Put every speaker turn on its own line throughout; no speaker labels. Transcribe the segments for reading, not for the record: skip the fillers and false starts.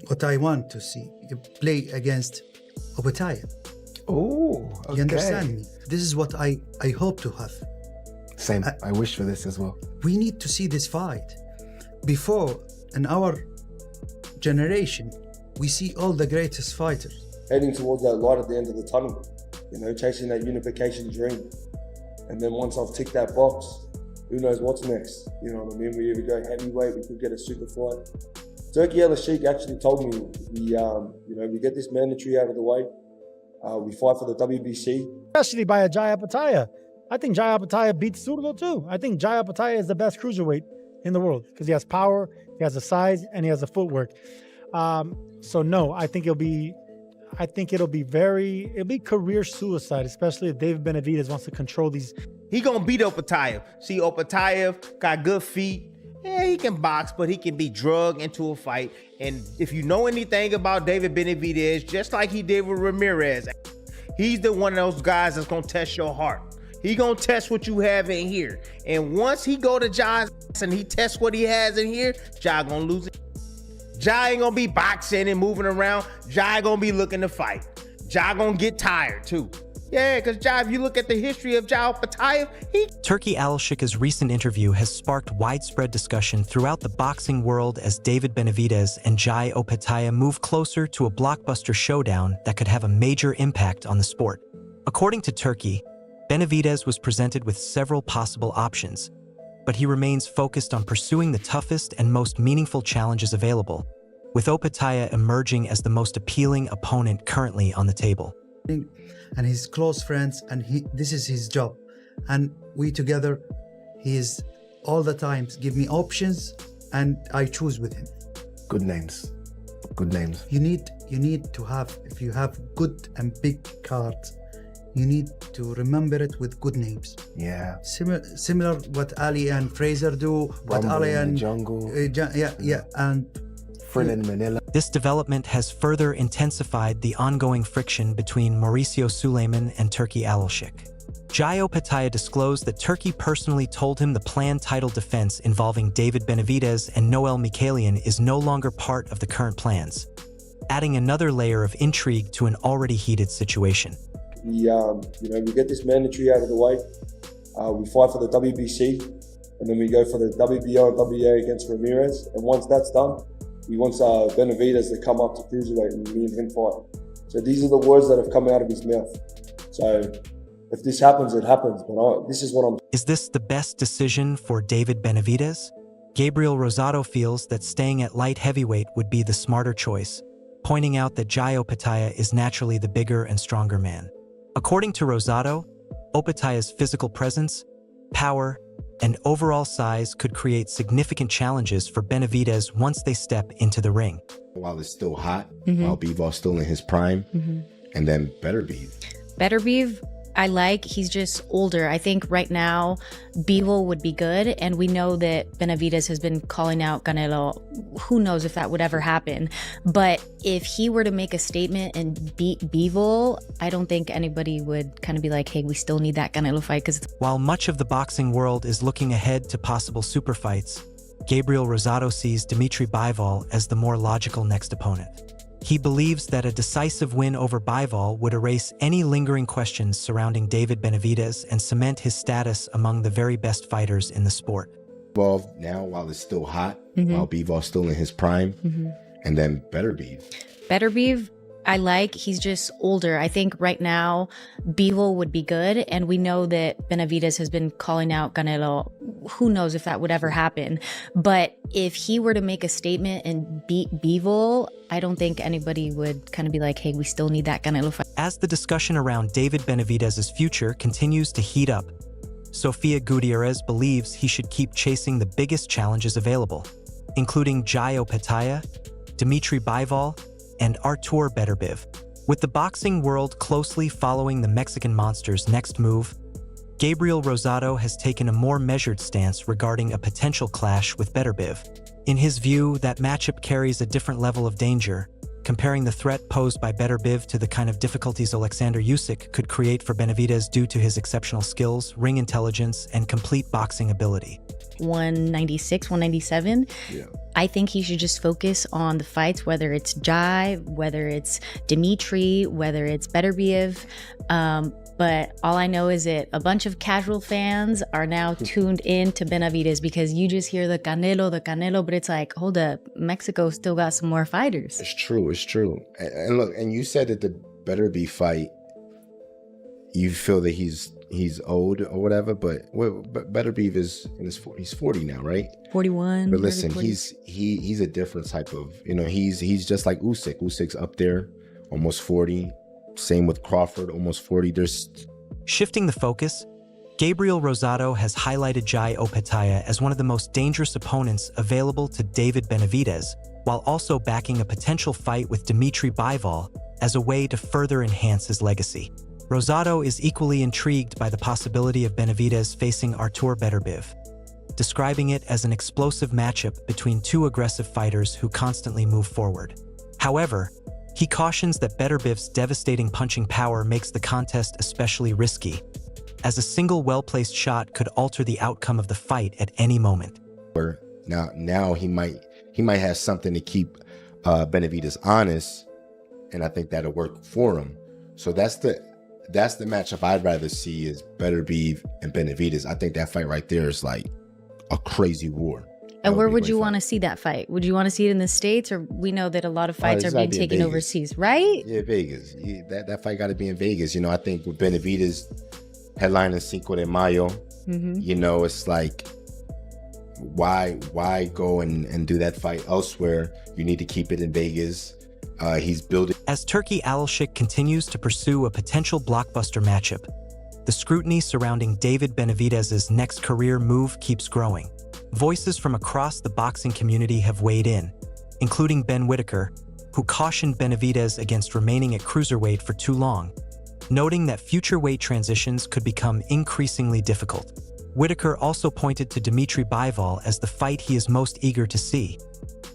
what I want to see. You play against Opetaia.
Oh, okay.
You understand me? This is what I hope to have.
Same. I wish for this as well.
We need to see this fight. Before, in our generation, we see all the greatest fighters.
Heading towards that light at the end of the tunnel, chasing that unification dream. And then once I've ticked that box, who knows what's next? You know what I mean? We either go heavyweight, we could get a super fight. Turki Alalshikh actually told me, we get this mandatory out of the way, we fight for the WBC.
Especially by a Jai Opetaia. I think Jai Opetaia beats Surdo too. I think Jai Opetaia is the best cruiserweight in the world because he has power, he has the size, and he has the footwork. So no, I think it'll be career suicide, especially if David Benavidez wants to control these.
He gonna beat Opetaia. See, Opetaia got good feet. Yeah, he can box, but he can be drugged into a fight. And if you know anything about David Benavidez, just like he did with Ramirez, he's the one of those guys that's gonna test your heart. He gonna test what you have in here. And once he go to Jai and he tests what he has in here, Jai gonna lose it. Jai ain't gonna be boxing and moving around. Jai gonna be looking to fight. Jai gonna get tired too. Yeah, because Jai, if you look at the history of Jai Opetaia,
Turki Alalshikh's recent interview has sparked widespread discussion throughout the boxing world as David Benavidez and Jai Opetaia move closer to a blockbuster showdown that could have a major impact on the sport. According to Turki, Benavidez was presented with several possible options, but he remains focused on pursuing the toughest and most meaningful challenges available, with Opetaia emerging as the most appealing opponent currently on the table.
And his close friends, and this is his job. And we together, he is all the time give me options, and I choose with him.
Good names. Good names.
You need to have, if you have good and big cards, you need to remember it with good names.
Yeah.
Similar what Ali and Fraser do, what
Rumble
Ali
in the
and
Jungle.
And
Frill in Manila.
This development has further intensified the ongoing friction between Mauricio Suleiman and Turki Alalshikh. Jai Opetaia disclosed that Turki personally told him the planned title defense involving David Benavidez and Noel Mikhailian is no longer part of the current plans, adding another layer of intrigue to an already heated situation.
We get this mandatory out of the way, we fight for the WBC, and then we go for the WBO and WA against Ramirez. And once that's done, he wants Benavidez to come up to cruiserweight and me and him fight. So these are the words that have come out of his mouth. So if this happens, it happens. But this is what I'm.
Is this the best decision for David Benavidez? Gabriel Rosado feels that staying at light heavyweight would be the smarter choice, pointing out that Jai Opetaia is naturally the bigger and stronger man. According to Rosado, Opetaia's physical presence, power, and overall size could create significant challenges for Benavidez once they step into the ring.
While it's still hot, while Bivol's still in his prime, and then
Beterbiev, I like. He's just older. I think right now Bivol would be good, and we know that Benavidez has been calling out Canelo. Who knows if that would ever happen? But if he were to make a statement and beat Bivol, I don't think anybody would kind of be like, hey, we still need that Canelo fight.
While much of the boxing world is looking ahead to possible super fights, Gabriel Rosado sees Dimitri Bivol as the more logical next opponent. He believes that a decisive win over Bivol would erase any lingering questions surrounding David Benavidez and cement his status among the very best fighters in the sport.
Bivol now, while it's still hot, while Bivol's still in his prime, and then
Beterbiev, I like. He's just older. I think right now Bivol would be good, and we know that Benavidez has been calling out Canelo. Who knows if that would ever happen? But if he were to make a statement and beat Bivol, I don't think anybody would kind of be like, hey, we still need that Canelo fight.
As the discussion around David Benavidez's future continues to heat up, Sofia Gutierrez believes he should keep chasing the biggest challenges available, including Jai Opetaia, Dimitri Bivol, and Artur Beterbiev. With the boxing world closely following the Mexican monster's next move, Gabriel Rosado has taken a more measured stance regarding a potential clash with Beterbiev. In his view, that matchup carries a different level of danger, comparing the threat posed by Beterbiev to the kind of difficulties Alexander Usyk could create for Benavidez due to his exceptional skills, ring intelligence, and complete boxing ability.
196, 197.
Yeah.
I think he should just focus on the fights, whether it's Jai, whether it's Dimitri, whether it's Beterbiev. But all I know is that a bunch of casual fans are now tuned in to Benavidez because you just hear the Canelo, but it's like, hold up, Mexico still got some more fighters.
It's true. It's true. And look, and you said that the Beterbiev fight, you feel that he's old or whatever, but Beterbiev is in his he's 40 now, right?
41.
But listen,
40.
he's a different type of, he's just like Usyk. Usyk's up there, almost 40. Same with Crawford, almost 40.
Shifting the focus, Gabriel Rosado has highlighted Jai Opetaia as one of the most dangerous opponents available to David Benavidez, while also backing a potential fight with Dimitri Bivol as a way to further enhance his legacy. Rosado is equally intrigued by the possibility of Benavidez facing Artur Beterbiev, describing it as an explosive matchup between two aggressive fighters who constantly move forward. However, he cautions that Beterbiev's devastating punching power makes the contest especially risky, as a single well-placed shot could alter the outcome of the fight at any moment.
Now he might have something to keep Benavidez honest, and I think that'll work for him. So that's the matchup I'd rather see is Beterbiev and Benavidez. I think that fight right there is like a crazy war.
And where would you want to see that fight? Would you want to see it in the States, or we know that a lot of fights are being taken overseas, right?
Yeah, Vegas. Yeah, that fight got to be in Vegas. I think with Benavidez headlining Cinco de Mayo, it's like, why go and do that fight elsewhere? You need to keep it in Vegas. He's building.
As Turki Alalshikh continues to pursue a potential blockbuster matchup, the scrutiny surrounding David Benavidez's next career move keeps growing. Voices from across the boxing community have weighed in, including Ben Whitaker, who cautioned Benavidez against remaining at cruiserweight for too long, noting that future weight transitions could become increasingly difficult. Whitaker also pointed to Dimitri Bivol as the fight he is most eager to see,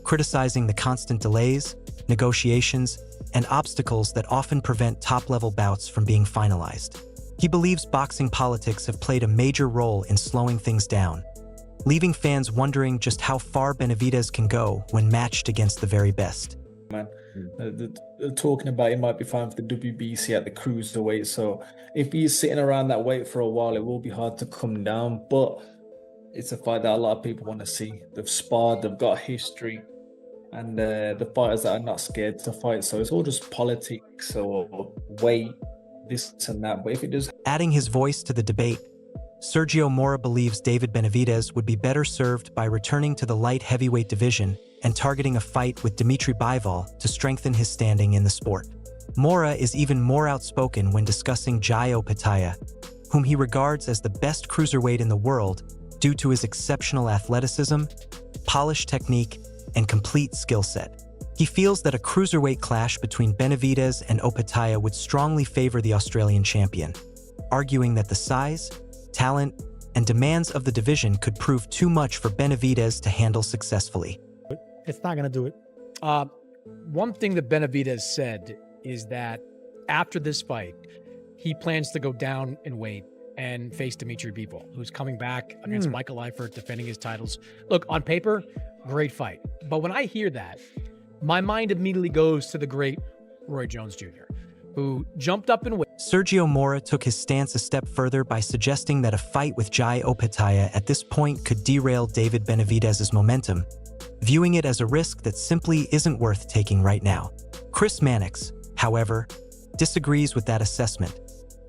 criticizing the constant delays, negotiations, and obstacles that often prevent top-level bouts from being finalized. He believes boxing politics have played a major role in slowing things down, leaving fans wondering just how far Benavidez can go when matched against the very best.
Man, they're talking about he might be fine for the WBC at the cruiserweight. So if he's sitting around that weight for a while, it will be hard to come down. But it's a fight that a lot of people want to see. They've sparred, they've got history, and the fighters that are not scared to fight. So it's all just politics or weight, this and that. But if it does,
adding his voice to the debate, Sergio Mora believes David Benavidez would be better served by returning to the light heavyweight division and targeting a fight with Dimitri Bivol to strengthen his standing in the sport. Mora is even more outspoken when discussing Jai Opetaia, whom he regards as the best cruiserweight in the world due to his exceptional athleticism, polished technique, and complete skill set. He feels that a cruiserweight clash between Benavidez and Opetaia would strongly favor the Australian champion, arguing that the size, talent, and demands of the division could prove too much for Benavidez to handle successfully.
It's not going to do it.
One thing that Benavidez said is that after this fight, he plans to go down in weight and face Dimitri Bivol, who's coming back against Michael Eifert, defending his titles. Look, on paper, great fight. But when I hear that, my mind immediately goes to the great Roy Jones Jr., who jumped up in weight.
Sergio Mora took his stance a step further by suggesting that a fight with Jai Opetaia at this point could derail David Benavidez's momentum, viewing it as a risk that simply isn't worth taking right now. Chris Mannix, however, disagrees with that assessment,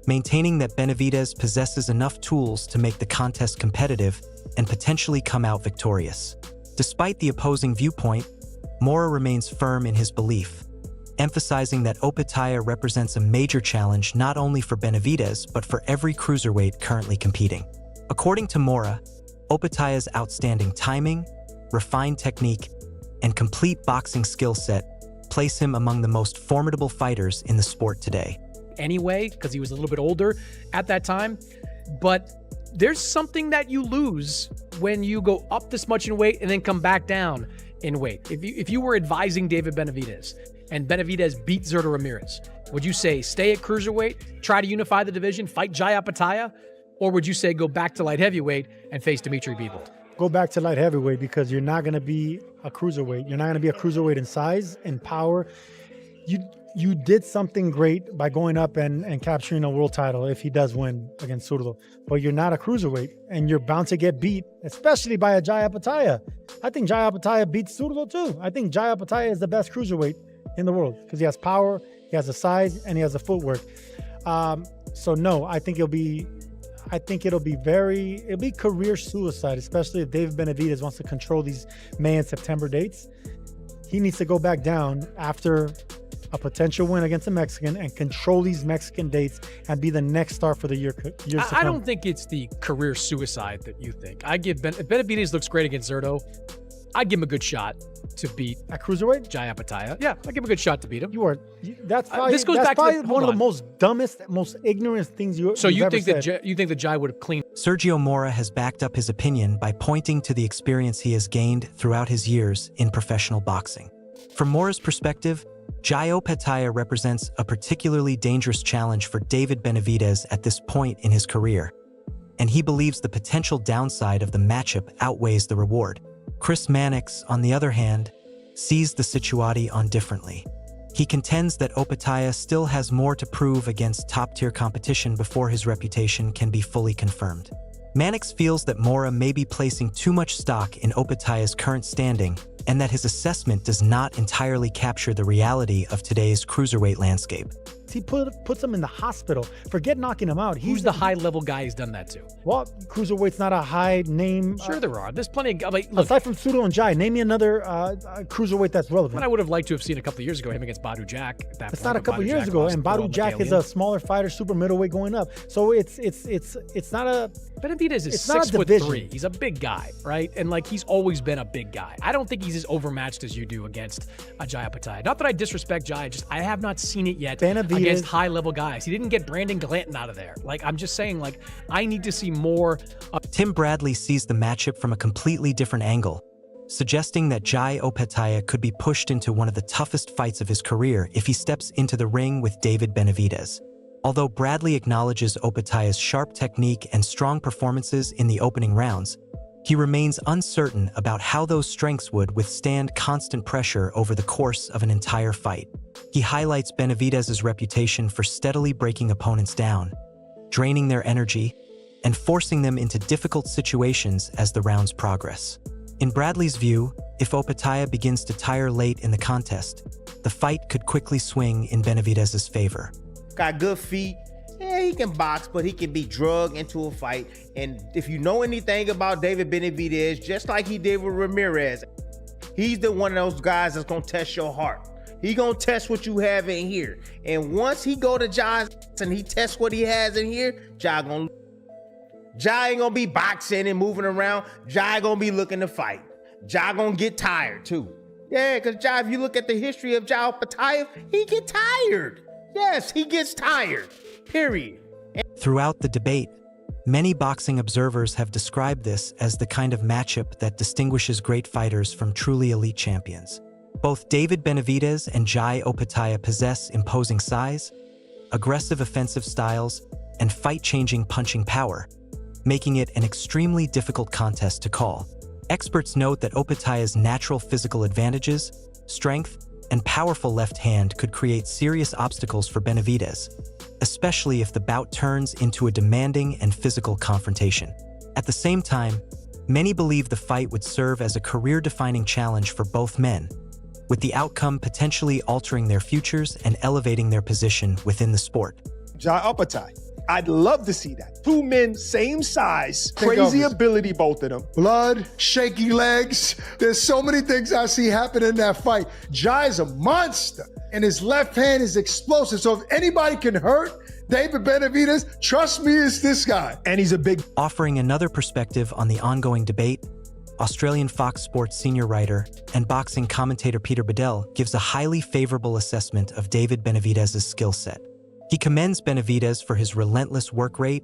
maintaining that Benavidez possesses enough tools to make the contest competitive and potentially come out victorious. Despite the opposing viewpoint, Mora remains firm in his belief, emphasizing that Opetaia represents a major challenge not only for Benavidez but for every cruiserweight currently competing. According to Mora, Opetaia's outstanding timing, refined technique, and complete boxing skill set place him among the most formidable fighters in the sport today.
Anyway, because he was a little bit older at that time, but there's something that you lose when you go up this much in weight and then come back down in weight. If you were advising David Benavidez and Benavidez beat Zurdo Ramirez, would you say stay at cruiserweight, try to unify the division, fight Jai Opetaia, or would you say go back to light heavyweight and face Dimitri Bivol?
go back to light heavyweight because you're not going to be a cruiserweight. You're not going to be a cruiserweight in size and power. You did something great by going up and capturing a world title if he does win against Zurdo. But you're not a cruiserweight, and you're bound to get beat, especially by a Jai Opetaia. I think Jai Opetaia beats Zurdo too. I think Jai Opetaia is the best cruiserweight in the world because he has power, he has the size, and he has the footwork. So no, I think it'll be career suicide, especially if David Benavidez wants to control these May and September dates. He needs to go back down after a potential win against a Mexican and control these Mexican dates and be the next star for the years to come.
I don't think it's the career suicide that you think. I give if Benavidez looks great against Zurdo, I'd give him a good shot to beat
at cruiserweight
Jai Opetaia. Yeah, I'd give him a good shot to beat him.
That's probably one of the most dumbest, most ignorant things you've ever said.
You think that Jai would have cleaned?
Sergio Mora has backed up his opinion by pointing to the experience he has gained throughout his years in professional boxing. From Mora's perspective, Jai Opetaia represents a particularly dangerous challenge for David Benavidez at this point in his career, and he believes the potential downside of the matchup outweighs the reward. Chris Mannix, on the other hand, sees the situation differently. He contends that Opetaia still has more to prove against top-tier competition before his reputation can be fully confirmed. Mannix feels that Mora may be placing too much stock in Opetaia's current standing and that his assessment does not entirely capture the reality of today's cruiserweight landscape.
He puts him in the hospital. Forget knocking him out.
Who's the high-level guy he's done that to?
Well, cruiserweight's not a high name.
Sure there are. There's plenty of... look,
aside from Zurdo and Jai, name me another cruiserweight that's relevant.
What I would have liked to have seen a couple of years ago, him against Badu Jack.
It's not a couple of years ago, and Badu Jack is a smaller fighter, super middleweight going up. So it's not a...
Benavidez is 6'3". He's a big guy, right? And he's always been a big guy. I don't think he's as overmatched as you do against a Jai Opetaia. Not that I disrespect Jai, just I have not seen it yet against high-level guys. He didn't get Brandon Glanton out of there. I'm just saying, I need to see more.
Tim Bradley sees the matchup from a completely different angle, suggesting that Jai Opetaia could be pushed into one of the toughest fights of his career if he steps into the ring with David Benavidez. Although Bradley acknowledges Opetaia's sharp technique and strong performances in the opening rounds, he remains uncertain about how those strengths would withstand constant pressure over the course of an entire fight. He highlights Benavidez's reputation for steadily breaking opponents down, draining their energy, and forcing them into difficult situations as the rounds progress. In Bradley's view, if Opetaia begins to tire late in the contest, the fight could quickly swing in Benavidez's favor.
Got good feet. Yeah, he can box, but he can be drugged into a fight. And if you know anything about David Benavidez, just like he did with Ramirez, he's the one of those guys that's gonna test your heart. He gonna test what you have in here. And once he go to Jai and he tests what he has in here, Jai ain't gonna be boxing and moving around. Jai gonna be looking to fight. Jai gonna get tired too. Yeah, because Jai, if you look at the history of Jai Opetaia, he get tired. Yes, he gets tired, period.
Throughout the debate, many boxing observers have described this as the kind of matchup that distinguishes great fighters from truly elite champions. Both David Benavidez and Jai Opetaia possess imposing size, aggressive offensive styles, and fight-changing punching power, making it an extremely difficult contest to call. Experts note that Opetaia's natural physical advantages, strength, and powerful left hand could create serious obstacles for Benavidez, especially if the bout turns into a demanding and physical confrontation. At the same time, many believe the fight would serve as a career-defining challenge for both men, with the outcome potentially altering their futures and elevating their position within the sport.
Jai Opetaia. I'd love to see that. Two men, same size, crazy ability, both of them.
Blood, shaky legs. There's so many things I see happen in that fight. Jai's a monster, and his left hand is explosive. So if anybody can hurt David Benavidez, trust me, it's this guy.
And he's a big...
Offering another perspective on the ongoing debate, Australian Fox Sports senior writer and boxing commentator Peter Bedell gives a highly favorable assessment of David Benavidez's skill set. He commends Benavidez for his relentless work rate,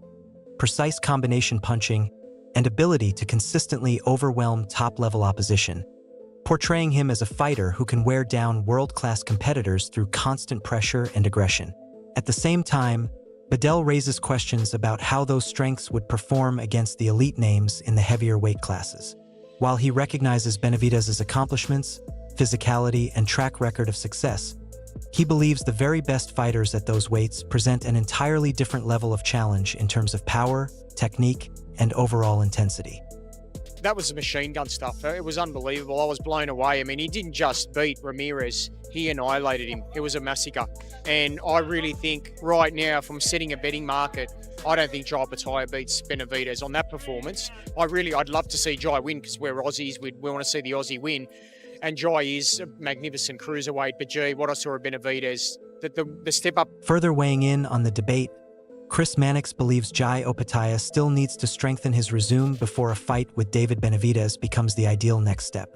precise combination punching, and ability to consistently overwhelm top-level opposition, portraying him as a fighter who can wear down world-class competitors through constant pressure and aggression. At the same time, Bedell raises questions about how those strengths would perform against the elite names in the heavier weight classes. While he recognizes Benavidez's accomplishments, physicality, and track record of success, he believes the very best fighters at those weights present an entirely different level of challenge in terms of power, technique, and overall intensity.
That was the machine gun stuff. It was unbelievable. I was blown away. I mean, he didn't just beat Ramirez. He annihilated him. It was a massacre. And I really think right now, if I'm setting a betting market, I don't think Jai Opetaia beats Benavidez on that performance. I'd love to see Jai win because we're Aussies. We want to see the Aussie win. And Jai is a magnificent cruiserweight. But gee, what I saw of Benavidez, the step up.
Further weighing in on the debate, Chris Mannix believes Jai Opetaia still needs to strengthen his resume before a fight with David Benavidez becomes the ideal next step.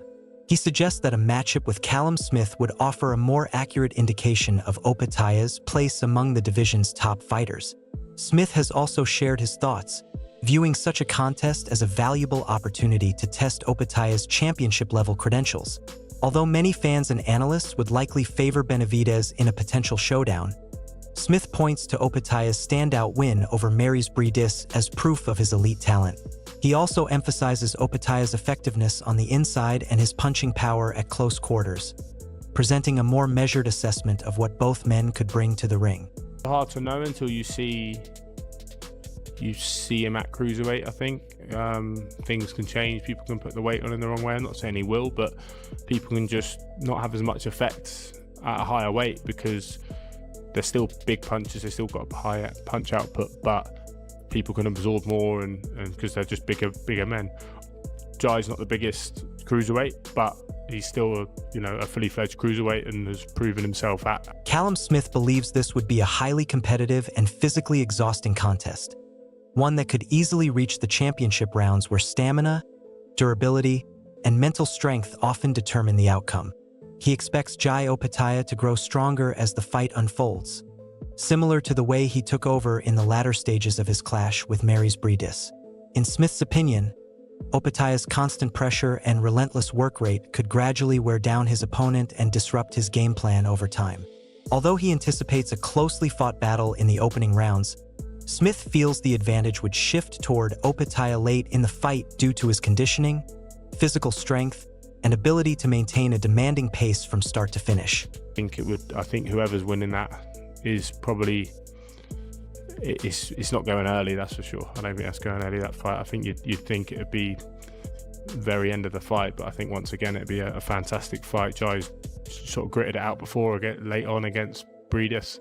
He suggests that a matchup with Callum Smith would offer a more accurate indication of Opetaia's place among the division's top fighters. Smith has also shared his thoughts, viewing such a contest as a valuable opportunity to test Opetaia's championship-level credentials. Although many fans and analysts would likely favor Benavidez in a potential showdown, Smith points to Opetaia's standout win over Benavidez as proof of his elite talent. He also emphasizes Opetaia's effectiveness on the inside and his punching power at close quarters, presenting a more measured assessment of what both men could bring to the ring.
Hard to know until you see him at cruiserweight. I think things can change. People can put the weight on in the wrong way. I'm not saying he will, but people can just not have as much effect at a higher weight because they're still big punches. They still got a higher punch output, but people can absorb more and because they're just bigger men. Jai's not the biggest cruiserweight, but he's still a fully fledged cruiserweight and has proven himself at.
Callum Smith believes this would be a highly competitive and physically exhausting contest, one that could easily reach the championship rounds where stamina, durability, and mental strength often determine the outcome. He expects Jai Opetaia to grow stronger as the fight unfolds, similar to the way he took over in the latter stages of his clash with Benavidez. In Smith's opinion, Opetaia's constant pressure and relentless work rate could gradually wear down his opponent and disrupt his game plan over time. Although he anticipates a closely fought battle in the opening rounds, Smith feels the advantage would shift toward Opetaia late in the fight due to his conditioning, physical strength, and ability to maintain a demanding pace from start to finish.
I think whoever's winning that is probably, it's not going early, that's for sure. I don't think that's going early, that fight. I think you'd think it would be very end of the fight, but I think once again it'd be a fantastic fight. Jai's sort of gritted it out before, late on against Benavidez.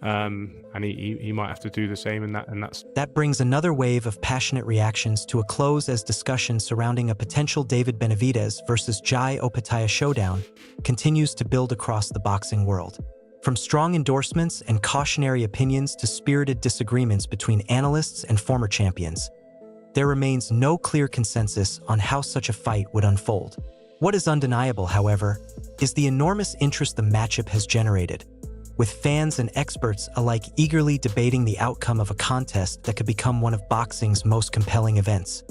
And he might have to do the same,
That brings another wave of passionate reactions to a close as discussion surrounding a potential David Benavidez versus Jai Opetaia showdown continues to build across the boxing world. From strong endorsements and cautionary opinions to spirited disagreements between analysts and former champions, there remains no clear consensus on how such a fight would unfold. What is undeniable, however, is the enormous interest the matchup has generated, with fans and experts alike eagerly debating the outcome of a contest that could become one of boxing's most compelling events.